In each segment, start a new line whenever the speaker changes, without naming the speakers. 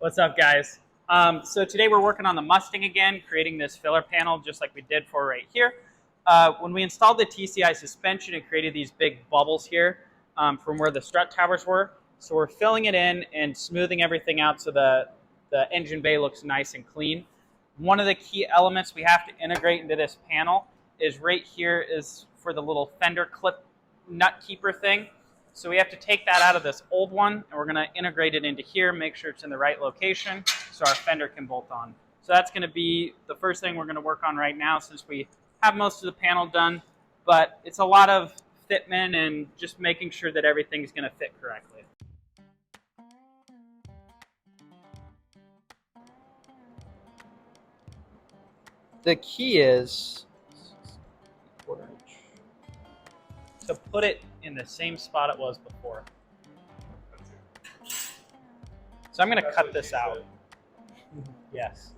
What's up, guys? So today we're working on the Mustang again, creating this filler panel just like we did for right here. When we installed the TCI suspension, it created these big bubbles here from where the strut towers were. So we're filling it in and smoothing everything out so the engine bay looks nice and clean. One of the key elements we have to integrate into this panel is right here is for the little fender clip nut keeper thing. So we have to take that out of this old one, and we're going to integrate it into here, make sure it's in the right location so our fender can bolt on. So that's going to be the first thing we're going to work on right now since we have most of the panel done. But it's a lot of fitment and just making sure that everything's going to fit correctly. The key is to put it in the same spot it was before. So I'm going to cut this out. Yes.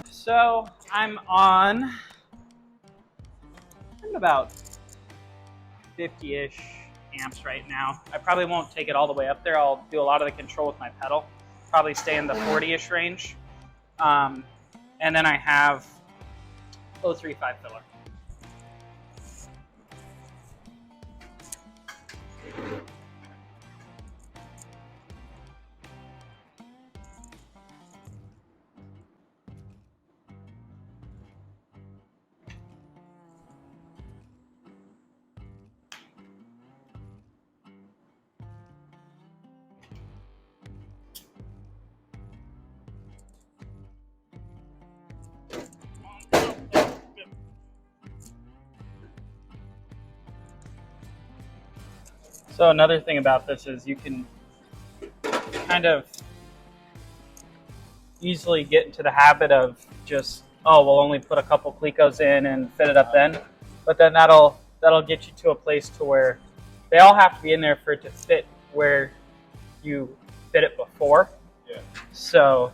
So I'm about 50-ish amps right now. I probably won't take it all the way up there. I'll do a lot of the control with my pedal. Probably stay in the 40-ish range. And then I have 035 filler. So another thing about this is you can kind of easily get into the habit of just, oh, we'll only put a couple clecos in and fit it up then. But then that'll get you to a place to where they all have to be in there for it to fit where you fit it before. Yeah. So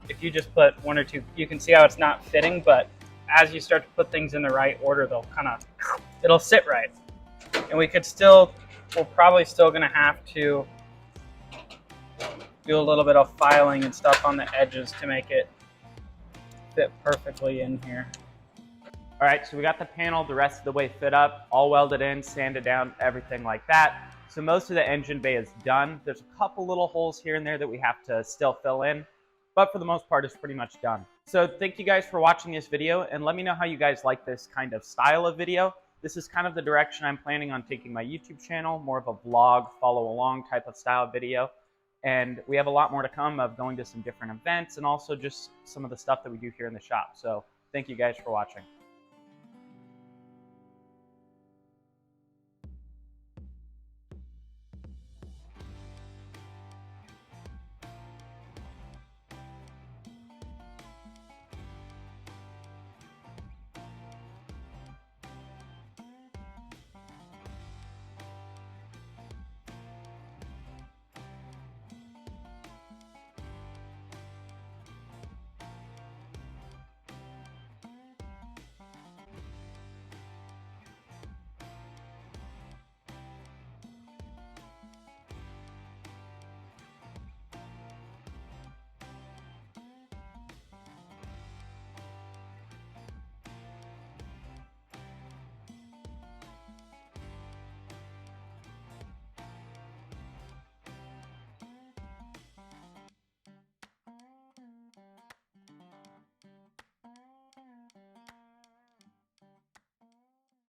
if you just put one or two, you can see how it's not fitting, but as you start to put things in the right order, it'll sit right. And we're probably still gonna have to do a little bit of filing and stuff on the edges to make it fit perfectly in here. All right, so we got the panel the rest of the way fit up, all welded in, sanded down, everything like that. So most of the engine bay is done. There's a couple little holes here and there that we have to still fill in, but for the most part, it's pretty much done. So thank you guys for watching this video, and let me know how you guys like this kind of style of video. This is kind of the direction I'm planning on taking my YouTube channel, more of a vlog, follow along type of style video. And we have a lot more to come of going to some different events and also just some of the stuff that we do here in the shop. So thank you guys for watching.